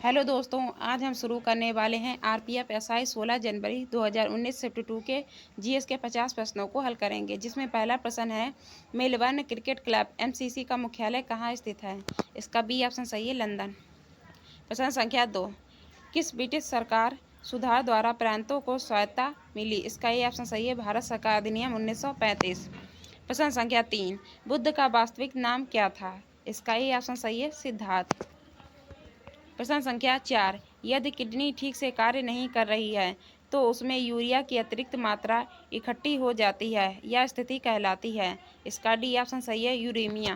Hello दोस्तों, आज हम शुरू करने वाले हैं आरपीएफ एसआई 16 जनवरी 2019 शिफ्ट 2 के जीएस के 50 प्रश्नों को हल करेंगे, जिसमें पहला प्रश्न है मेलबर्न क्रिकेट क्लब एमसीसी का मुख्यालय कहाँ स्थित है। इसका बी ऑप्शन सही है, लंदन। प्रश्न संख्या 2, किस ब्रिटिश सरकार सुधार द्वारा प्रांतों को स्वायत्तता मिली। इसका ए ऑप्शन सही है, भारत सरकार अधिनियम 1935। प्रश्न संख्या 3, बुद्ध का वास्तविक नाम क्या था। इसका ए ऑप्शन सही है, सिद्धार्थ। प्रश्न संख्या 4, यदि किडनी ठीक से कार्य नहीं कर रही है तो उसमें यूरिया की अतिरिक्त मात्रा इकट्ठी हो जाती है, यह स्थिति कहलाती है। इसका डी ऑप्शन सही है, यूरेमिया।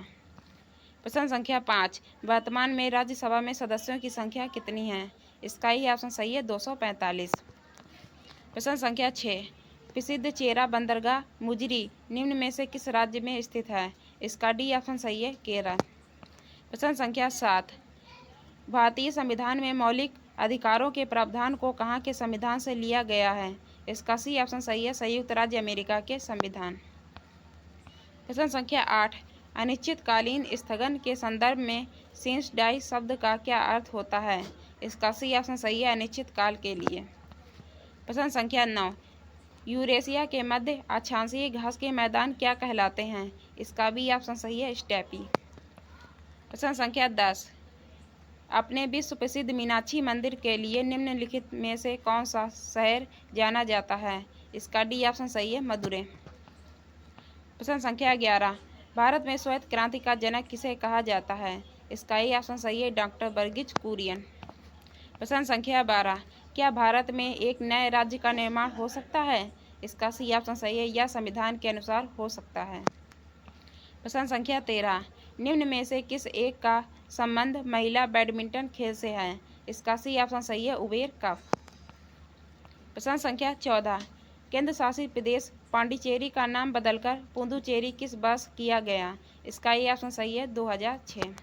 प्रश्न संख्या 5, वर्तमान में राज्यसभा में सदस्यों की संख्या कितनी है। इसका ही ऑप्शन सही है, 245। प्रश्न संख्या 6, प्रसिद्ध चेरा बंदरगाह मुजरी निम्न में से किस राज्य में स्थित है। इसका डी ऑप्शन सही है, केरल। प्रश्न संख्या 7, भारतीय संविधान में मौलिक अधिकारों के प्रावधान को कहाँ के संविधान से लिया गया है। इसका सी ऑप्शन सही है, संयुक्त राज्य अमेरिका के संविधान। प्रश्न संख्या 8, अनिश्चितकालीन स्थगन के संदर्भ में सिंस डाई शब्द का क्या अर्थ होता है। इसका सी ऑप्शन सही है, अनिश्चित काल के लिए। प्रश्न संख्या 9, यूरेशिया के मध्य अक्षांशीय घास के मैदान क्या कहलाते हैं। इसका बी ऑप्शन सही है, स्टेपी। प्रश्न संख्या 10, अपने विश्व प्रसिद्ध मीनाक्षी मंदिर के लिए निम्नलिखित में से कौन सा शहर जाना जाता है। इसका डी ऑप्शन सही है, मदुरै। प्रश्न संख्या 11, भारत में श्वेत क्रांति का जनक किसे कहा जाता है। इसका ए ऑप्शन सही है, डॉक्टर वर्गीज कुरियन। प्रश्न संख्या 12, क्या भारत में एक नए राज्य का निर्माण हो सकता है। इसका सी ऑप्शन सही है, यह संविधान के अनुसार हो सकता है। प्रश्न संख्या 13, निम्न में से किस एक का संबंध महिला बैडमिंटन खेल से है। इसका सी ऑप्शन सही है, उबेर कप। प्रश्न संख्या 14, केंद्र शासित प्रदेश पांडिचेरी का नाम बदलकर पुदुचेरी किस वर्ष किया गया। इसका ये ऑप्शन सही है, 2006।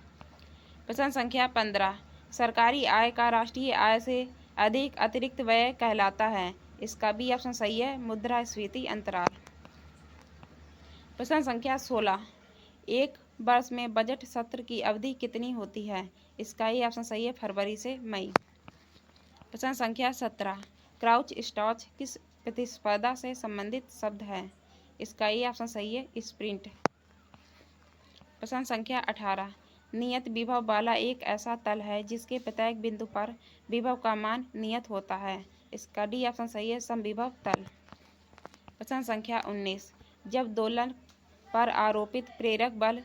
प्रश्न संख्या 15, सरकारी आय का राष्ट्रीय आय से अधिक अतिरिक्त व्यय कहलाता है। इसका बी ऑप्शन सही है, मुद्रास्फीति अंतराल। प्रश्न संख्या 16, एक वर्ष में बजट सत्र की अवधि कितनी होती है। इसका ये ऑप्शन सही है, फरवरी से मई। प्रश्न संख्या 17, क्राउच स्टॉच किस प्रतिस्पर्धा से संबंधित शब्द है। इसका ये ऑप्शन सही है, स्प्रिंट। प्रश्न संख्या 18, नियत विभव वाला एक ऐसा तल है जिसके प्रत्येक बिंदु पर विभव का मान नियत होता है। इसका डी ऑप्शन सही है, समविभव तल। प्रश्न संख्या 19, जब दोलक पर आरोपित प्रेरक बल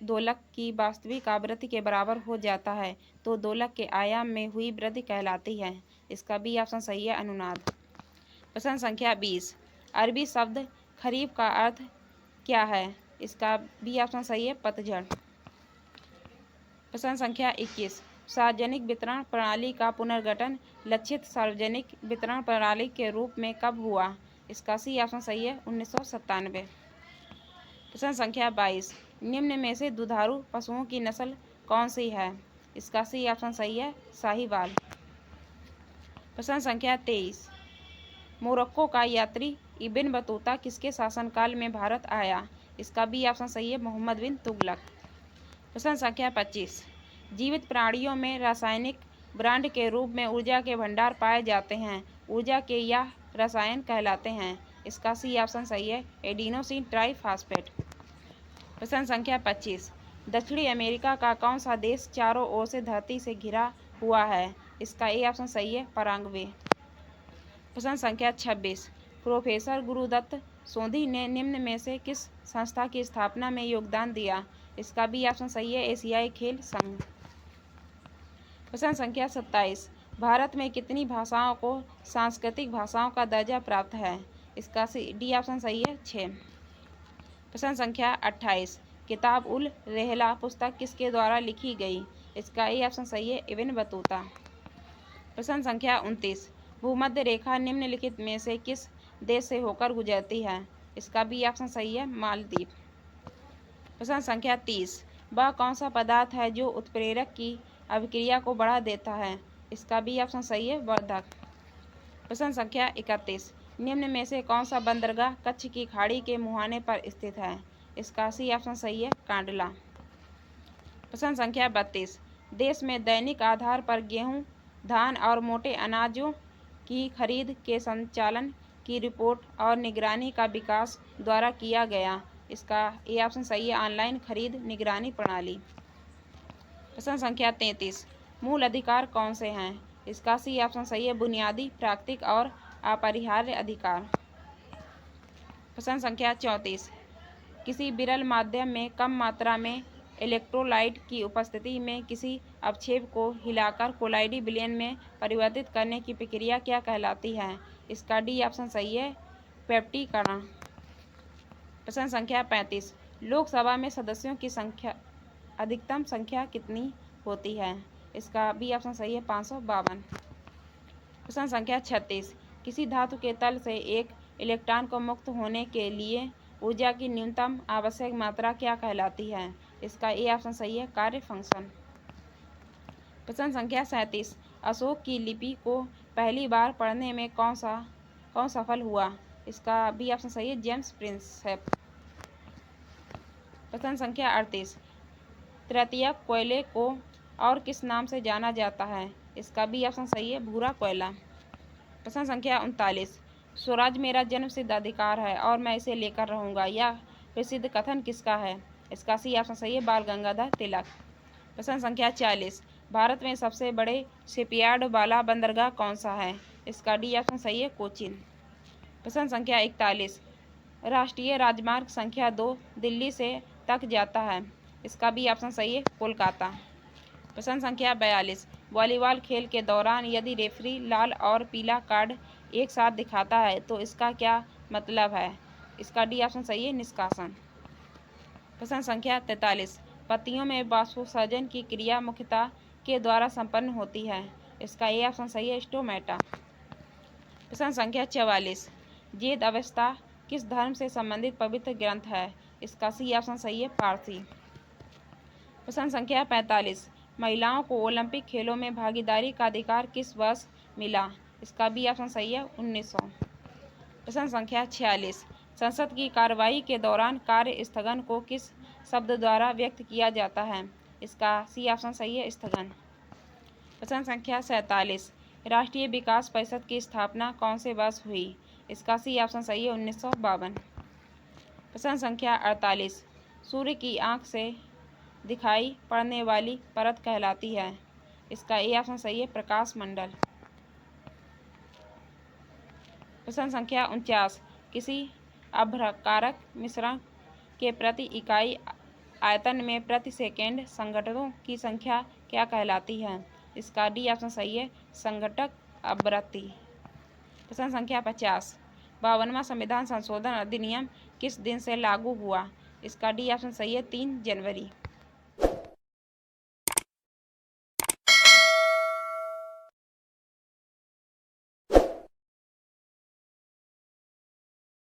दोलक की वास्तविक आवृत्ति के बराबर हो जाता है तो दोलक के आयाम में हुई वृद्धि कहलाती है। इसका बी ऑप्शन सही है, अनुनाद। प्रश्न संख्या 20, अरबी शब्द खरीफ का अर्थ क्या है। इसका बी ऑप्शन सही है, पतझड़। प्रश्न संख्या 21, सार्वजनिक वितरण प्रणाली का पुनर्गठन लक्षित सार्वजनिक वितरण प्रणाली के रूप में कब हुआ। इसका सी ऑप्शन सही है, 1997। प्रश्न संख्या 22, निम्न में से दुधारू पशुओं की नस्ल कौन सी है। इसका सी ऑप्शन सही है, साहीवाल। प्रश्न संख्या 23, मोरक्को का यात्री इब्न बतूता किसके शासनकाल में भारत आया। इसका बी ऑप्शन सही है, मोहम्मद बिन तुगलक। प्रश्न संख्या 25, जीवित प्राणियों में रासायनिक ब्रांड के रूप में ऊर्जा के भंडार पाए जाते हैं, ऊर्जा के यह रसायन कहलाते हैं। इसका सी ऑप्शन सही है, एडिनोसिन ट्राइफॉस्फेट। प्रश्न संख्या 25, दक्षिणी अमेरिका का कौन सा देश चारों ओर से धरती से घिरा हुआ है। इसका ए ऑप्शन सही है, पराग्वे। प्रश्न संख्या 26, प्रोफेसर गुरुदत्त सोंधी ने निम्न में से किस संस्था की स्थापना में योगदान दिया। इसका बी ऑप्शन सही है, एशियाई खेल संघ। प्रश्न संख्या 27, भारत में कितनी भाषाओं को सांस्कृतिक भाषाओं का दर्जा प्राप्त है। इसका डी ऑप्शन सही है, 6। प्रश्न संख्या 28, किताब उल रहला पुस्तक किसके द्वारा लिखी गई। इसका ए ऑप्शन सही है, इब्न बतूता। प्रश्न संख्या 29, भूमध्य रेखा निम्नलिखित में से किस देश से होकर गुजरती है। इसका बी ऑप्शन सही है, मालदीव। प्रश्न संख्या 30, वह कौन सा पदार्थ है जो उत्प्रेरक की अभिक्रिया को बढ़ा देता है। इसका बी ऑप्शन सही है, वर्धक। प्रश्न संख्या 31, निम्न में से कौन सा बंदरगाह कच्छ की खाड़ी के मुहाने पर स्थित है। इसका सी ऑप्शन सही है, कांडला। प्रश्न संख्या 32, देश में दैनिक आधार पर गेहूं, धान और मोटे अनाजों की खरीद के संचालन की रिपोर्ट और निगरानी का विकास द्वारा किया गया। इसका ए ऑप्शन सही है, ऑनलाइन खरीद निगरानी प्रणाली। प्रश्न संख्या 33, मूल अधिकार कौन से हैं? इसका सी ऑप्शन सही है, बुनियादी, प्राकृतिक और अपरिहार्य अधिकार। प्रश्न संख्या 34, किसी विरल माध्यम में कम मात्रा में इलेक्ट्रोलाइट की उपस्थिति में किसी अवक्षेप को हिलाकर कोलाइडी विलयन में परिवर्तित करने की प्रक्रिया क्या कहलाती है? इसका डी ऑप्शन सही है, पेप्टीकरण। प्रश्न संख्या 35, लोकसभा में सदस्यों की संख्या अधिकतम संख्या कितनी होती है? इसका बी ऑप्शन सही है, 552। प्रश्न संख्या 36, किसी धातु के तल से एक इलेक्ट्रॉन को मुक्त होने के लिए ऊर्जा की न्यूनतम आवश्यक मात्रा क्या कहलाती है? इसका ए ऑप्शन सही है, कार्य फंक्शन। प्रश्न संख्या 37, अशोक की लिपि को पहली बार पढ़ने में कौन सफल हुआ? इसका बी ऑप्शन सही है, जेम्स प्रिंसेप। प्रश्न संख्या 38, तृतीयक कोयले को और किस नाम से जाना जाता है? इसका बी ऑप्शन सही है, भूरा कोयला। प्रश्न संख्या 39, स्वराज मेरा जन्मसिद्ध अधिकार है और मैं इसे लेकर रहूंगा, यह प्रसिद्ध कथन किसका है? इसका सी ऑप्शन सही है, बाल गंगाधर तिलक। प्रश्न संख्या 40, भारत में सबसे बड़े शिपयार्ड वाला बंदरगाह कौन सा है? इसका डी ऑप्शन सही है, कोचीन। प्रश्न संख्या 41, राष्ट्रीय राजमार्ग संख्या 2 दिल्ली से तक जाता है। इसका बी ऑप्शन सही है, कोलकाता। प्रश्न संख्या 42, वॉलीबॉल खेल के दौरान यदि रेफरी लाल और पीला कार्ड एक साथ दिखाता है तो इसका क्या मतलब है? इसका डी ऑप्शन सही है, निष्कासन। प्रश्न संख्या 43, पत्तियों में वाष्पोत्सर्जन की क्रिया मुख्यतः के द्वारा संपन्न होती है। इसका ए ऑप्शन सही है, स्टोमेटा। प्रश्न संख्या 44, जेद अवस्था किस धर्म से संबंधित पवित्र ग्रंथ है? इसका सी ऑप्शन सही है, पारसी। प्रश्न संख्या 45, महिलाओं को ओलंपिक खेलों में भागीदारी का अधिकार किस वर्ष मिला? इसका बी ऑप्शन सही है, 1900। प्रश्न संख्या 46, संसद की कार्यवाही के दौरान कार्य स्थगन को किस शब्द द्वारा व्यक्त किया जाता है? इसका सी ऑप्शन सही है, स्थगन। प्रश्न संख्या 47, राष्ट्रीय विकास परिषद की स्थापना कौन से वर्ष हुई? इसका सी ऑप्शन सही है, 1952। प्रश्न संख्या 48, सूर्य की आंख से दिखाई पड़ने वाली परत कहलाती है। इसका ए ऑप्शन सही है, प्रकाश मंडल। प्रश्न संख्या 49, किसी अभ्रकारक मिश्रण के प्रति इकाई आयतन में प्रति सेकेंड संघटकों की संख्या क्या कहलाती है? इसका डी ऑप्शन सही है, संघटक आवृत्ति। प्रश्न संख्या 50, 52वां संविधान संशोधन अधिनियम किस दिन से लागू हुआ? इसका डी ऑप्शन सही है, 3 जनवरी।